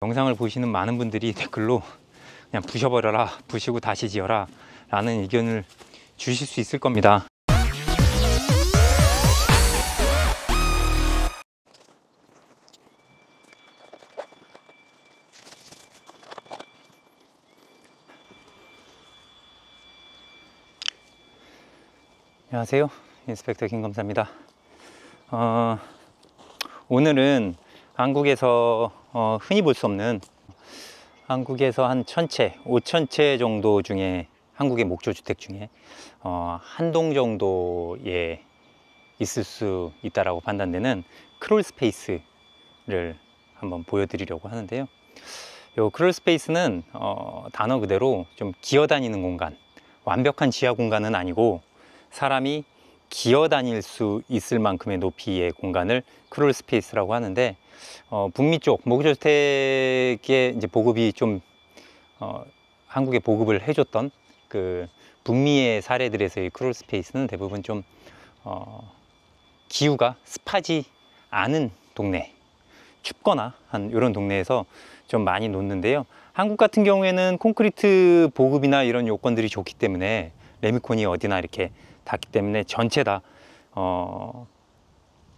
영상을 보시는 많은 분들이 댓글로 그냥 부셔버려라, 부시고 다시 지어라 라는 의견을 주실 수 있을 겁니다. 안녕하세요, 인스펙터 김검사입니다. 오늘은 한국에서 흔히 볼 수 없는, 한국에서 한 1000채, 5000채 정도 중에, 한국의 목조주택 중에 한 동 정도에 있을 수 있다라고 판단되는 크롤 스페이스를 한번 보여드리려고 하는데요. 이 크롤 스페이스는 단어 그대로 좀 기어다니는 공간, 완벽한 지하 공간은 아니고 사람이 기어다닐 수 있을 만큼의 높이의 공간을 크롤 스페이스라고 하는데, 북미 쪽 목조주택의 이제 보급이 좀 한국에 보급을 해줬던 그 북미의 사례들에서의 크롤 스페이스는 대부분 좀 기후가 습하지 않은 동네, 춥거나 한 이런 동네에서 좀 많이 놓는데요. 한국 같은 경우에는 콘크리트 보급이나 이런 요건들이 좋기 때문에, 레미콘이 어디나 이렇게 닿기 때문에 전체 다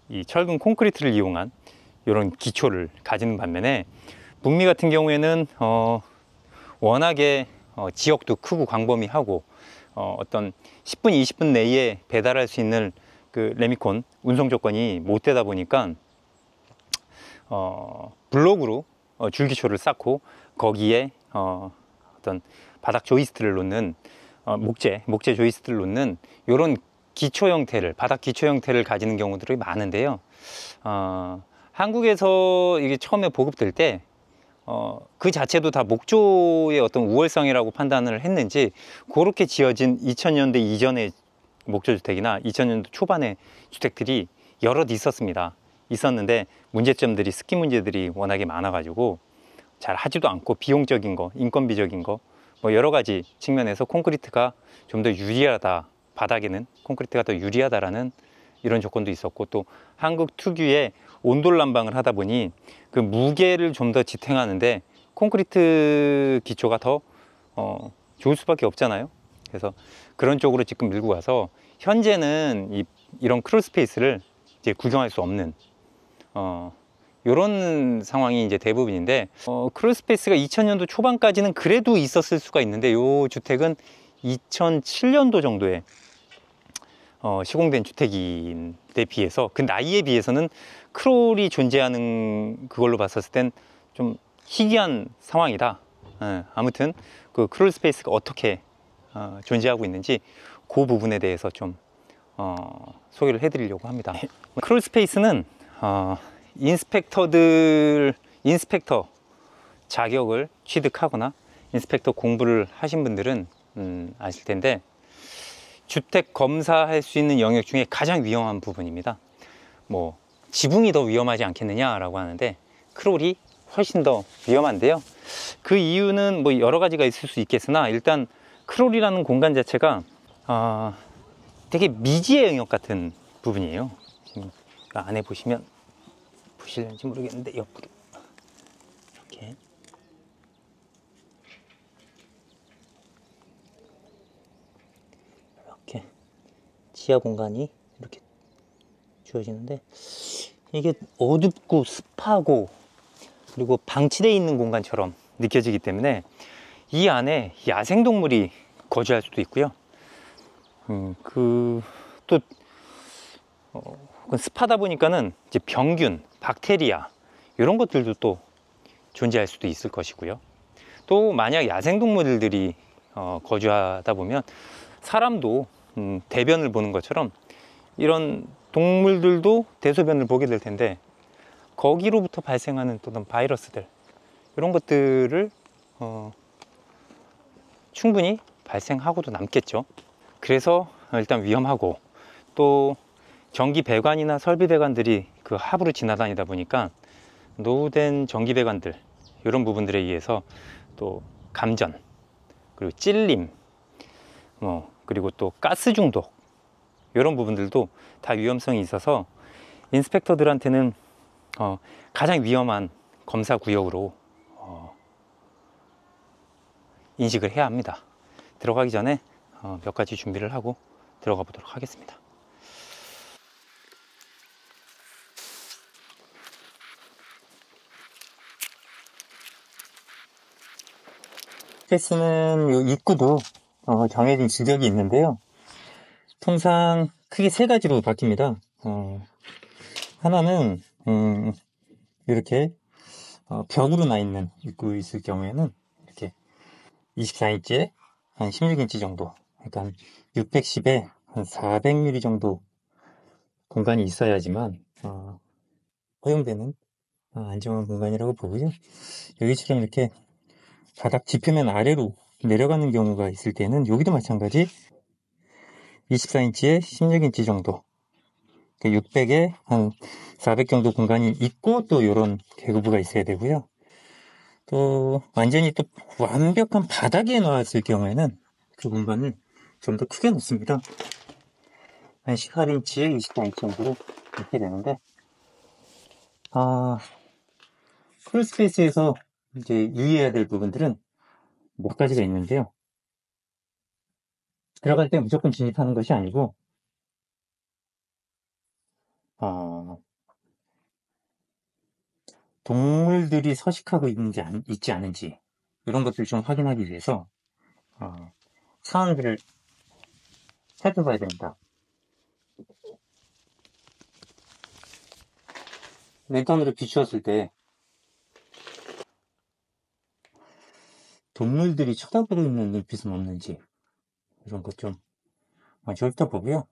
이 철근 콘크리트를 이용한 이런 기초를 가지는 반면에, 북미 같은 경우에는 워낙에 지역도 크고 광범위하고 어떤 10분, 20분 내에 배달할 수 있는 그 레미콘 운송 조건이 못 되다 보니까 블록으로 줄기초를 쌓고 거기에 어떤 바닥 조이스트를 놓는 목재 조이스트를 놓는 이런 기초 형태를, 바닥 기초 형태를 가지는 경우들이 많은데요. 한국에서 이게 처음에 보급될 때 그 자체도 다 목조의 어떤 우월성이라고 판단을 했는지, 그렇게 지어진 2000년대 이전의 목조주택이나 2000년대 초반의 주택들이 여럿 있었는데 문제점들이, 습기 문제들이 워낙에 많아가지고 잘 하지도 않고, 비용적인 거, 인건비적인 거, 뭐 여러 가지 측면에서 콘크리트가 좀 더 유리하다, 바닥에는 콘크리트가 더 유리하다라는 이런 조건도 있었고, 또 한국 특유의 온돌 난방을 하다 보니 그 무게를 좀 더 지탱하는데 콘크리트 기초가 더 좋을 수밖에 없잖아요. 그래서 그런 쪽으로 지금 밀고 가서 현재는 이런 크롤 스페이스를 이제 구경할 수 없는 이런 상황이 이제 대부분인데, 크롤 스페이스가 2000년도 초반까지는 그래도 있었을 수가 있는데, 이 주택은 2007년도 정도에 시공된 주택인데 비해서, 그 나이에 비해서는 크롤이 존재하는 그걸로 봤었을 땐 좀 희귀한 상황이다. 아무튼 그 크롤 스페이스가 어떻게 존재하고 있는지 그 부분에 대해서 좀 소개를 해드리려고 합니다. 크롤 스페이스는 인스펙터 자격을 취득하거나 인스펙터 공부를 하신 분들은 아실 텐데, 주택 검사할 수 있는 영역 중에 가장 위험한 부분입니다. 뭐 지붕이 더 위험하지 않겠느냐라고 하는데, 크롤이 훨씬 더 위험한데요. 그 이유는 뭐 여러 가지가 있을 수 있겠으나, 일단 크롤이라는 공간 자체가 되게 미지의 영역 같은 부분이에요. 지금 안에 보시면 보실는지 모르겠는데, 옆으로 이렇게 지하 공간이 이렇게 주어지는데, 이게 어둡고 습하고 그리고 방치되어 있는 공간처럼 느껴지기 때문에 이 안에 야생동물이 거주할 수도 있고요. 또 습하다 보니까는 이제 병균, 박테리아 이런 것들도 또 존재할 수도 있을 것이고요. 또 만약 야생동물들이 거주하다 보면 사람도 대변을 보는 것처럼 이런 동물들도 대소변을 보게 될 텐데, 거기로부터 발생하는 또는 바이러스들, 이런 것들을 충분히 발생하고도 남겠죠. 그래서 일단 위험하고, 또 전기 배관이나 설비 배관들이 그 하부로 지나다니다 보니까 노후된 전기 배관들, 이런 부분들에 의해서 또 감전, 그리고 찔림, 그리고 또 가스 중독, 이런 부분들도 다 위험성이 있어서 인스펙터들한테는 가장 위험한 검사 구역으로 인식을 해야 합니다. 들어가기 전에 몇 가지 준비를 하고 들어가 보도록 하겠습니다. 스페이스는 요 입구도 정해진 지적이 있는데요. 통상 크게 세 가지로 바뀝니다. 하나는 이렇게 벽으로 나 있는 입구 있을 경우에는 이렇게 24인치에 한 16인치 정도, 그러니까 610에 한 400mm 정도 공간이 있어야지만 허용되는 안정한 공간이라고 보고요. 여기처럼 이렇게 바닥 지표면 아래로 내려가는 경우가 있을 때는 여기도 마찬가지 24인치에 16인치 정도, 600에 한 400 정도 공간이 있고 또 이런 계급부가 있어야 되고요. 또 완전히 또 완벽한 바닥에 놓았을 경우에는 그 공간을 좀 더 크게 놓습니다. 한 18인치에 24인치 정도로 이렇게 되는데, 크롤스페이스에서 이제 유의해야 될 부분들은 몇 가지가 있는데요. 들어갈 때 무조건 진입하는 것이 아니고, 동물들이 서식하고 있지 않은지, 이런 것들을 좀 확인하기 위해서, 사원들을 살펴봐야 됩니다. 랜턴으로 비추었을 때, 동물들이 쳐다보고 있는 눈빛은 없는지, 이런 것 좀 먼저 훑어보고요.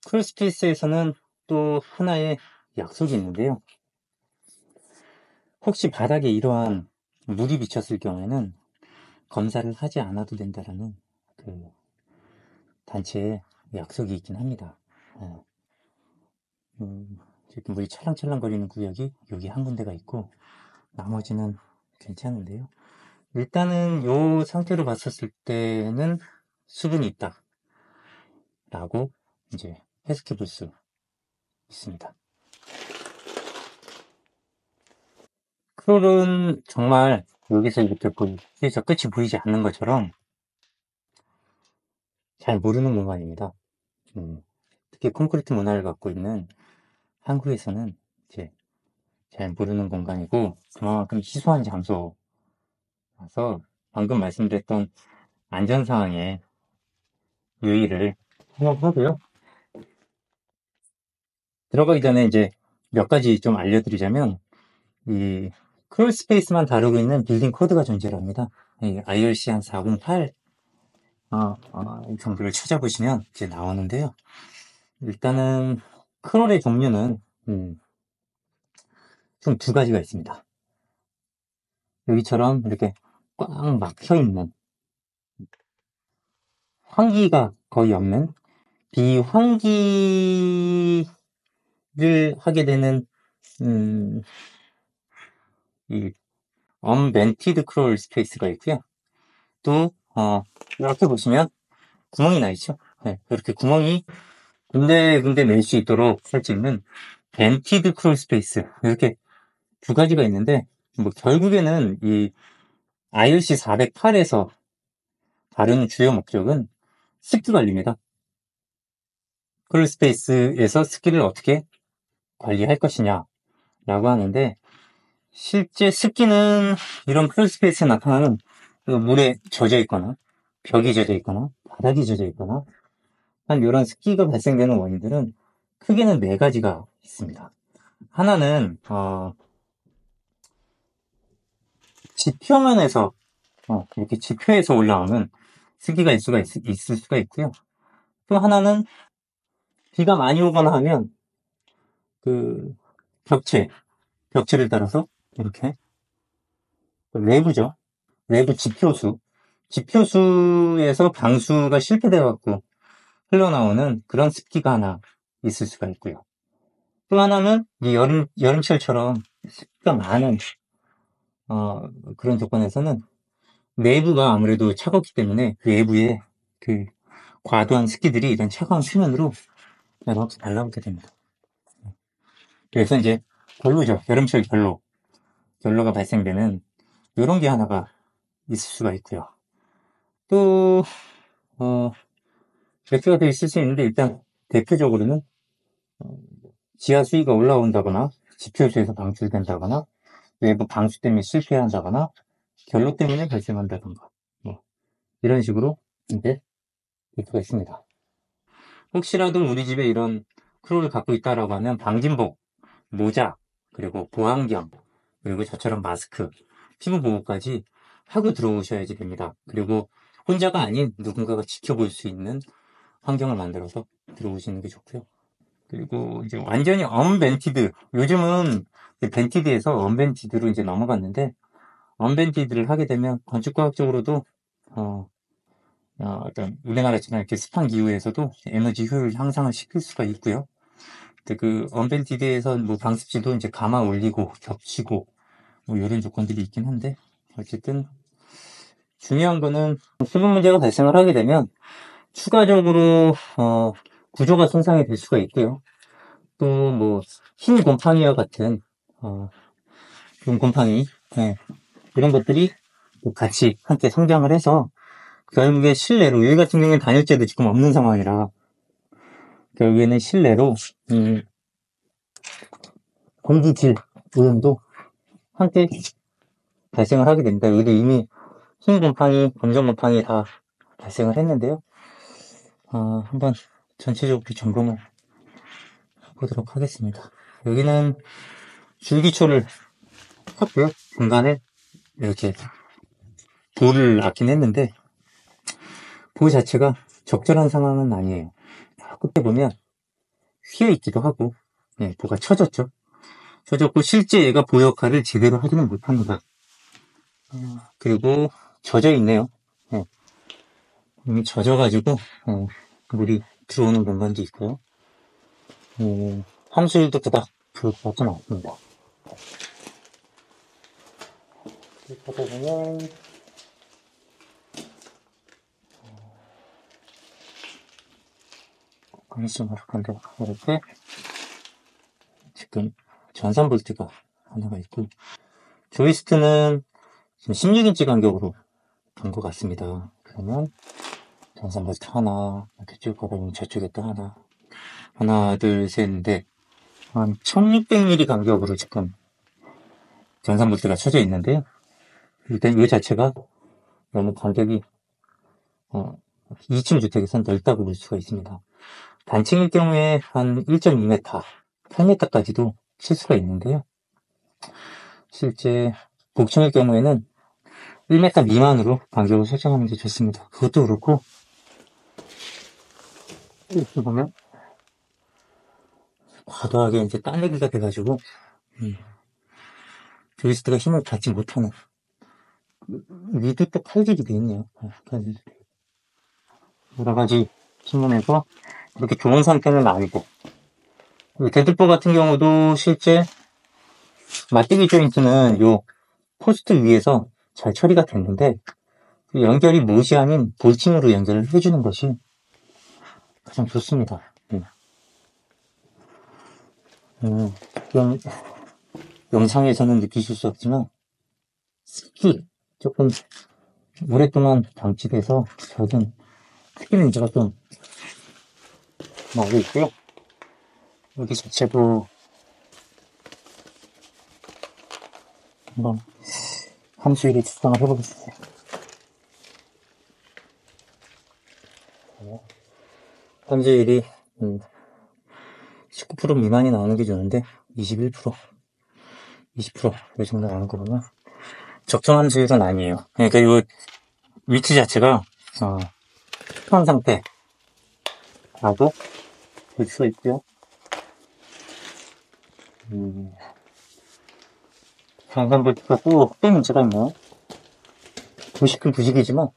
크롤스페이스에서는 또 하나의 약속이 있는데요. 혹시 바닥에 이러한 물이 비쳤을 경우에는 검사를 하지 않아도 된다라는 그 단체의 약속이 있긴 합니다. 이렇게 물이 찰랑찰랑 거리는 구역이 여기 한 군데가 있고 나머지는 괜찮은데요. 일단은 이 상태로 봤었을 때는 수분이 있다 라고 이제 해석해 볼 수 있습니다. 크롤은 정말 여기서 이렇게 여기서 끝이 보이지 않는 것처럼 잘 모르는 공간입니다. 특히 콘크리트 문화를 갖고 있는 한국에서는 이제 잘 모르는 공간이고 그만큼 희소한 장소라서 방금 말씀드렸던 안전사항에 유의를 하고요. 들어가기 전에 이제 몇 가지 좀 알려드리자면 이 크롤스페이스만 다루고 있는 빌딩 코드가 존재합니다. IRC 한 408 이 정도를 찾아보시면 이제 나오는데요. 일단은 크롤의 종류는 총 두 가지가 있습니다. 여기처럼 이렇게 꽉 막혀 있는 환기가 거의 없는 비환기를 하게 되는 이 언벤티드 크롤 스페이스가 있고요. 또 이렇게 보시면 구멍이 나 있죠. 네, 이렇게 구멍이 군데군데 낼 수 있도록 할 수 있는 벤티드 크롤 스페이스, 이렇게 두 가지가 있는데 뭐 결국에는 이 IRC 408에서 다루는 주요 목적은 습기 관리입니다. 크롤 스페이스에서 습기를 어떻게 관리할 것이냐 라고 하는데, 실제 습기는 이런 크롤 스페이스에 나타나는 물에 젖어 있거나 벽이 젖어 있거나 바닥이 젖어 있거나 한 이런 습기가 발생되는 원인들은 크게는 네 가지가 있습니다. 하나는 지표면에서 이렇게 지표에서 올라오는 습기가 있을 수가 있고요. 또 하나는 비가 많이 오거나 하면 그 벽체를 따라서 이렇게 외부죠. 외부 지표수에서 방수가 실패돼 갖고 흘러나오는 그런 습기가 하나 있을 수가 있고요. 또 하나는 이 여름철처럼 습기가 많은 그런 조건에서는 내부가 아무래도 차갑기 때문에 외부에 그 과도한 습기들이 이런 차가운 표면으로 이렇게 달라붙게 됩니다. 그래서 이제 결로죠. 여름철 결로가 발생되는 이런 게 하나가 있을 수가 있고요. 또 몇 개가 더 있을 수 있는데, 일단 대표적으로는 지하 수위가 올라온다거나 지표수에서 방출된다거나 외부 방수 때문에 실패한다거나 결로 때문에 발생한다던가 뭐 이런 식으로 이제 대표가 있습니다. 혹시라도 우리 집에 이런 크루를 갖고 있다라고 하면 방진복, 모자, 그리고 보안경, 그리고 저처럼 마스크, 피부 보호까지 하고 들어오셔야지 됩니다. 그리고 혼자가 아닌 누군가가 지켜볼 수 있는 환경을 만들어서 들어오시는 게 좋고요. 그리고 이제 완전히 언벤티드, 요즘은 벤티드에서 언벤티드로 이제 넘어갔는데, 언벤티드를 하게 되면 건축과학적으로도 어떤 우리나라처럼 이렇게 습한 기후에서도 에너지 효율 향상을 시킬 수가 있고요. 근데 그 언벤티드에서 뭐 방습지도 이제 감아 올리고 겹치고 뭐 이런 조건들이 있긴 한데, 어쨌든 중요한 거는 수분 문제가 발생을 하게 되면 추가적으로 구조가 손상이 될 수가 있고요. 또 뭐 흰 곰팡이와 같은 그런 곰팡이, 네, 이런 것들이 또 같이 함께 성장을 해서 결국에 실내로, 여기 같은 경우는 단열재도 지금 없는 상황이라 결국에는 실내로 공기질 오염도 함께 발생을 하게 됩니다. 여기도 이미 흰 곰팡이, 검정 곰팡이 다 발생을 했는데요. 한번 전체적으로 점검을 보도록 하겠습니다. 여기는 줄기초를 컸고요. 중간에 이렇게 볼을 놨긴 했는데 볼 자체가 적절한 상황은 아니에요. 끝에 보면 휘어있기도 하고, 네, 볼가 처졌죠. 처졌고 실제 얘가 볼 역할을 제대로 하지는 못합니다. 그리고 젖어 있네요. 네, 이미 젖어가지고 물이 들어오는 공간도 있고요. 함수일도 그닥 좋을 것 같지는 않습니다. 이렇게 보면 건수를 건데 이렇게 지금 전산 볼트가 하나가 있고 조이스트는 지금 16인치 간격으로 간 것 같습니다. 그러면 전산 볼트 하나 이렇게 쭉 가보면 저쪽에 또 하나 둘 셋 넷 한 1600mm 간격으로 지금 전산 볼트가 쳐져 있는데요. 일단 이 자체가 너무 간격이 2층 주택에선 넓다고 볼 수가 있습니다. 단층일 경우에 한 1.2m, 8m까지도 칠 수가 있는데요. 실제 복층일 경우에는 1m 미만으로 간격을 설정하는 게 좋습니다. 그것도 그렇고 이렇게 보면 과도하게 이제 딸내기가 돼가지고 조이스트가 힘을 받지 못하는 위도 또 칼질이 돼 있네요. 여러 가지 측면에서 이렇게 좋은 상태는 아니고 데드포 같은 경우도 실제 맞대기 조인트는 요 포스트 위에서 잘 처리가 됐는데 연결이 못이 아닌 볼팅으로 연결을 해주는 것이 가장 좋습니다. 영상에서는 느끼실 수 없지만 습기 조금 오랫동안 방치돼서 젖은 크기 문제가 좀 나오고 있고요. 여기 자체도 한번 함수일이 측정을 해보겠습니다. 함수일이 19% 미만이 나오는 게 좋은데 21%, 20%이 정도 나오는 거 보면 적정 함수일은 아니에요. 그러니까 이 위치 자체가 습한 상태라고 볼 수 있고요. 강산 볼트가 또 흑백 문제가 있네요. 부식은 부식이지만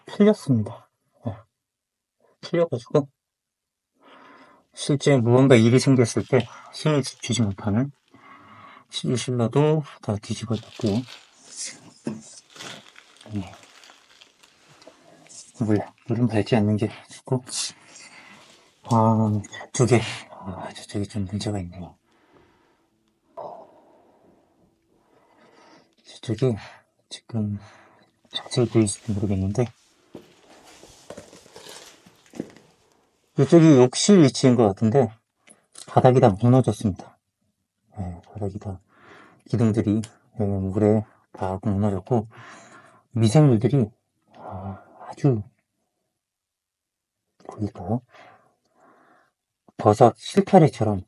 풀렸습니다. 풀려가지고 실제 무언가 일이 생겼을 때 힘을 주지 못하는 시리실러도 다 뒤집어졌고요. 물은 밟지 않는 게 좋고 저쪽에 좀 문제가 있네요. 저쪽이 지금 잘 보이실지 모르겠는데, 이쪽이 욕실 위치인 것 같은데, 바닥이 다 무너졌습니다. 네, 바닥이 다, 기둥들이 물에 다 무너졌고, 미생물들이 아주, 보일까요? 버섯 실타래처럼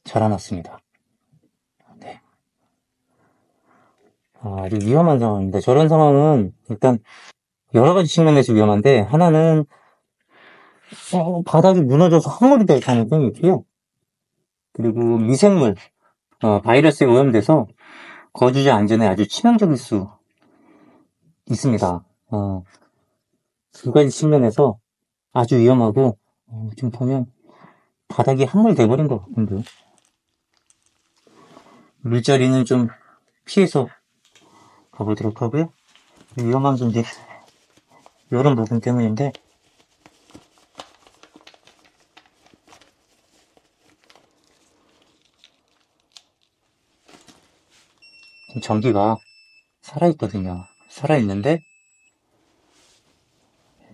자라났습니다. 네. 아주 위험한 상황입니다. 저런 상황은 일단 여러 가지 측면에서 위험한데, 하나는 바닥이 무너져서 함몰이 될 가능성이 있고요. 그리고 미생물, 바이러스에 오염돼서 거주자 안전에 아주 치명적일 수 있습니다. 두 가지 측면에서 아주 위험하고, 지금 보면 바닥이 함몰돼 버린 것 같은데요. 물자리는 좀 피해서 가보도록 하고요. 위험한 게 이제 이런 부분 때문인데, 전기가 살아있거든요. 살아있는데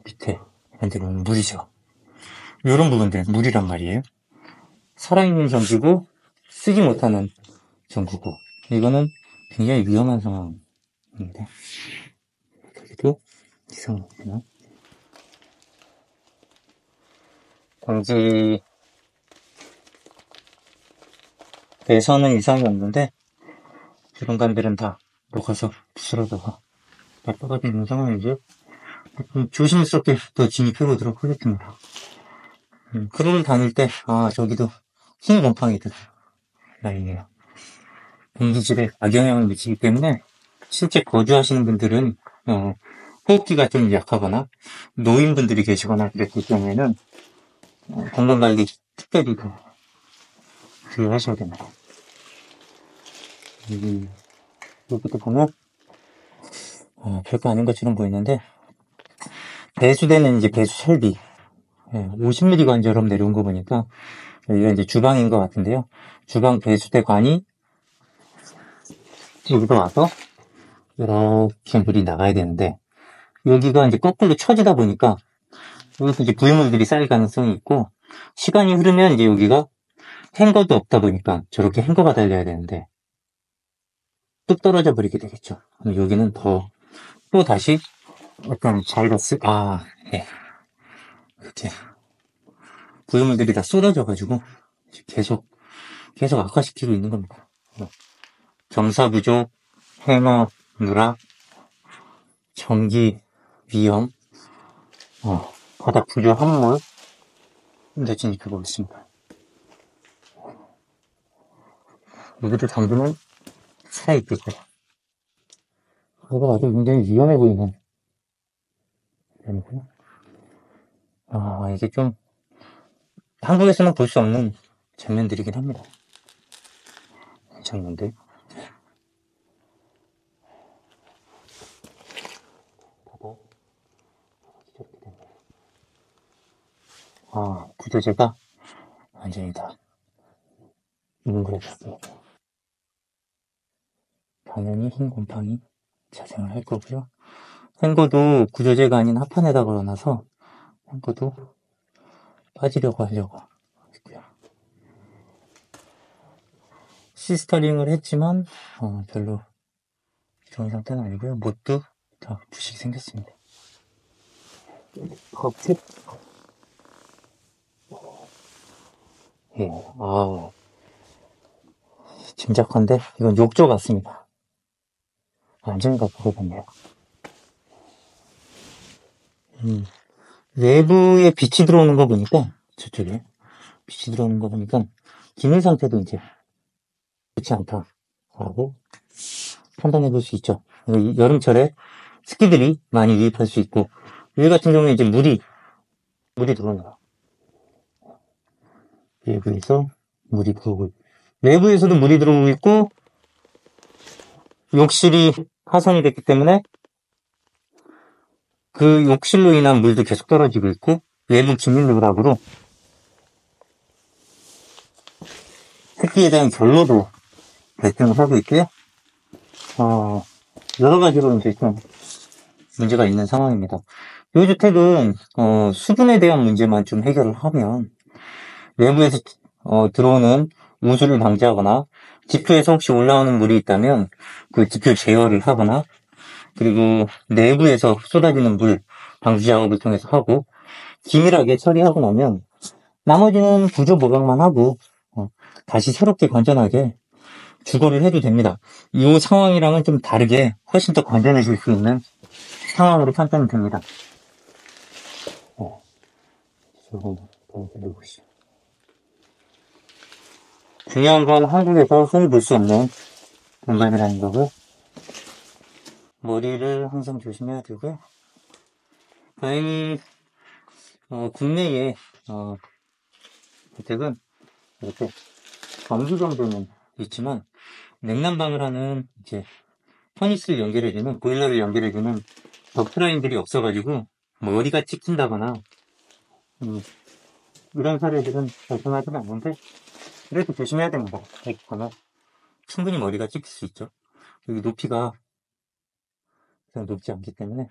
밑에 현재 보면 물이죠. 이런 부분들 물이란 말이에요. 살아있는 전기고 쓰지 못하는 전구고, 이거는 굉장히 위험한 상황입니다. 그리고 이상하구나. 공지 에서는 이상이 없는데 주름관들은 다 녹아서 부스러져서 나빠가 되는 상황이죠. 조심스럽게 더 진입해보도록 하겠습니다. 크루를 다닐 때, 저기도 흰 곰팡이들 라인이에요. 공기질에 악영향을 미치기 때문에 실제 거주하시는 분들은 호흡기가 좀 약하거나 노인분들이 계시거나 그랬을 경우에는 건강관리 특별히 주의하셔야 됩니다. 여기도 보면 별거 아닌 것처럼 보이는데, 배수대는 이제 배수 설비 50mm 관처럼 내려온 거 보니까 여기가 이제 주방인 것 같은데요. 주방 배수대 관이 여기로 와서 이렇게 물이 나가야 되는데, 여기가 이제 거꾸로 쳐지다 보니까 여기서 이제 부유물들이 쌓일 가능성이 있고, 시간이 흐르면 이제 여기가 행거도 없다 보니까 저렇게 행거가 달려야 되는데 뚝 떨어져 버리게 되겠죠. 그럼 여기는 또 다시 약간 바이러스, 네. 이렇게 부유물들이 다 쏟아져가지고 계속 악화시키고 있는 겁니다. 경사 부족, 해너, 누락, 전기 위험, 바닥 부조 함몰, 네, 진입해보겠습니다. 여기도 당근은 살아있겠죠. 이거 아주 굉장히 위험해 보이는 점이고요. 이게 좀 한국에서는 볼 수 없는 장면들이긴 합니다. 장면들. 구조제가 완전히 다 뭉그러졌습니다. 당연히 흰 곰팡이 자생을 할 거고요. 행거도 구조제가 아닌 합판에다 걸어놔서 행거도 빠지려고 하려고 했고요. 시스터링을 했지만 별로 좋은 상태는 아니고요. 못도 다 부식이 생겼습니다. 컵팁. 예, 짐작한데 이건 욕조 같습니다. 완전히 바꾸거든요. 외부에 빛이 들어오는 거 보니까, 저쪽에 빛이 들어오는 거 보니까 기능 상태도 이제 좋지 않다라고 판단해 볼 수 있죠. 여름철에 습기들이 많이 유입할 수 있고, 여기 같은 경우에 이제 물이 들어옵니다. 외부에서 물이 들어오고, 외부에서도 물이 들어오고 있고, 욕실이 파손이 됐기 때문에 그 욕실로 인한 물도 계속 떨어지고 있고, 외부 기밀 누락으로 습기에 대한 결로도 발생을 하고 있고요. 여러 가지로 이제 좀 문제가 있는 상황입니다. 이 주택은 수분에 대한 문제만 좀 해결을 하면 외부에서 들어오는 우수를 방지하거나 지표에서 혹시 올라오는 물이 있다면 그 지표 제어를 하거나 그리고 내부에서 쏟아지는 물 방지 작업을 통해서 하고 기밀하게 처리하고 나면 나머지는 구조 보강만 하고 다시 새롭게 건전하게 주거를 해도 됩니다. 이 상황이랑은 좀 다르게 훨씬 더 건전해질 수 있는 상황으로 판단이 됩니다. 중요한 건 한국에서 흔히 볼 수 없는 공간이라는 거고 머리를 항상 조심해야 되고요. 다행히 국내에 주택은 이렇게 전기 정도는 있지만 냉난방을 하는 이제 퍼니스를 연결해주는 보일러를 연결해주는 덕트라인들이 없어가지고 머리가 찍힌다거나 이런 사례들은 발생하지는 않는데 그래도 조심해야 됩니다. 있거나 충분히 머리가 찍힐 수 있죠. 여기 높이가 그냥 높지 않기 때문에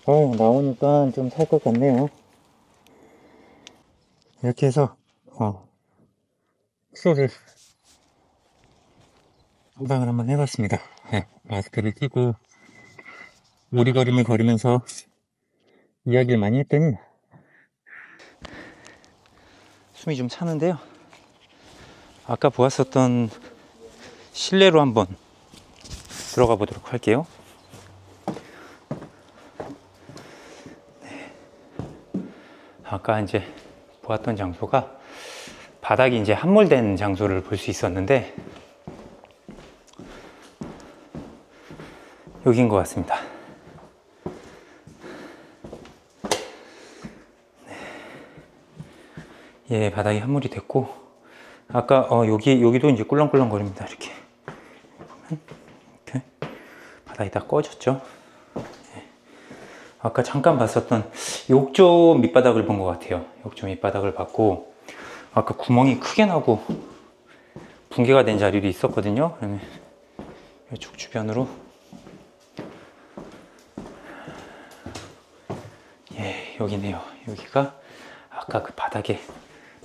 나오니까 좀 살 것 같네요. 이렇게 해서 수로를 한방을 한번 해봤습니다. 네, 마스크를 끼고 오리걸음을 걸으면서 이야기를 많이 했더니 숨이 좀 차는데요. 아까 보았었던 실내로 한번 들어가 보도록 할게요. 네. 아까 이제 보았던 장소가 바닥이 이제 함몰된 장소를 볼 수 있었는데 여긴 것 같습니다. 예, 바닥이 함몰이 됐고 아까 여기도 이제 꿀렁꿀렁 거립니다. 이렇게 보면 이렇게 바닥이 다 꺼졌죠. 예. 아까 잠깐 봤었던 욕조 밑바닥을 본 것 같아요. 욕조 밑바닥을 봤고 아까 구멍이 크게 나고 붕괴가 된 자리도 있었거든요. 그러면 이쪽 주변으로 예, 여기네요. 여기가 아까 그 바닥에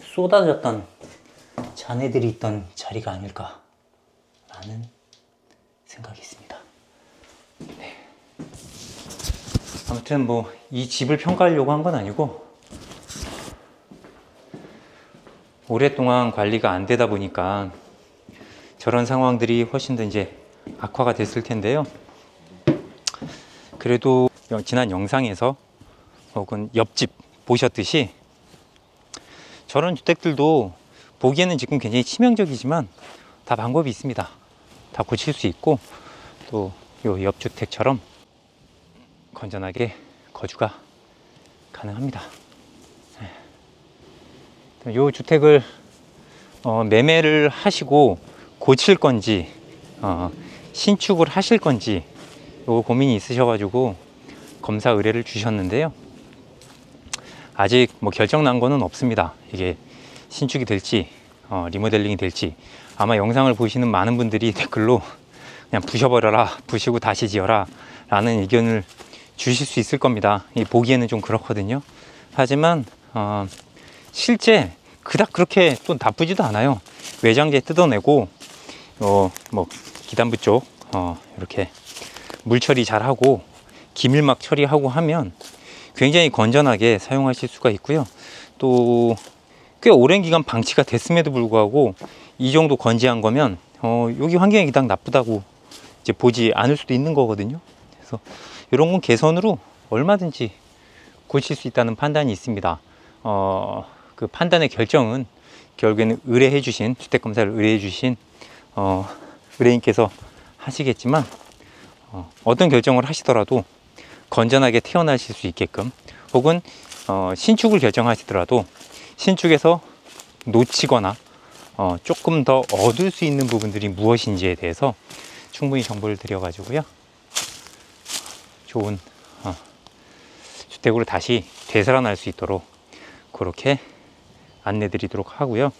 쏟아졌던 잔해들이 있던 자리가 아닐까 라는 생각이 있습니다. 네. 아무튼 뭐 이 집을 평가하려고 한 건 아니고 오랫동안 관리가 안 되다 보니까 저런 상황들이 훨씬 더 이제 악화가 됐을 텐데요. 그래도 지난 영상에서 혹은 옆집 보셨듯이 저런 주택들도 보기에는 지금 굉장히 치명적이지만 다 방법이 있습니다. 다 고칠 수 있고 또 요 옆주택처럼 건전하게 거주가 가능합니다. 요 주택을 매매를 하시고 고칠 건지 신축을 하실 건지 요 고민이 있으셔가지고 검사 의뢰를 주셨는데요. 아직 뭐 결정 난 거는 없습니다. 이게 신축이 될지 리모델링이 될지 아마 영상을 보시는 많은 분들이 댓글로 그냥 부셔버려라, 부시고 다시 지어라 라는 의견을 주실 수 있을 겁니다. 보기에는 좀 그렇거든요. 하지만 실제 그닥 그렇게 또 나쁘지도 않아요. 외장재 뜯어내고 뭐 기단부 쪽 이렇게 물 처리 잘 하고 기밀막 처리하고 하면 굉장히 건전하게 사용하실 수가 있고요. 또 꽤 오랜 기간 방치가 됐음에도 불구하고 이 정도 건재한 거면 여기 환경이 그닥 나쁘다고 이제 보지 않을 수도 있는 거거든요. 그래서 이런 건 개선으로 얼마든지 고칠 수 있다는 판단이 있습니다. 그 판단의 결정은 결국에는 의뢰해 주신 주택검사를 의뢰해 주신 의뢰인께서 하시겠지만 어떤 결정을 하시더라도 건전하게 태어나실 수 있게끔 혹은 신축을 결정하시더라도 신축에서 놓치거나 조금 더 얻을 수 있는 부분들이 무엇인지에 대해서 충분히 정보를 드려 가지고요 좋은 주택으로 다시 되살아날 수 있도록 그렇게 안내 드리도록 하고요.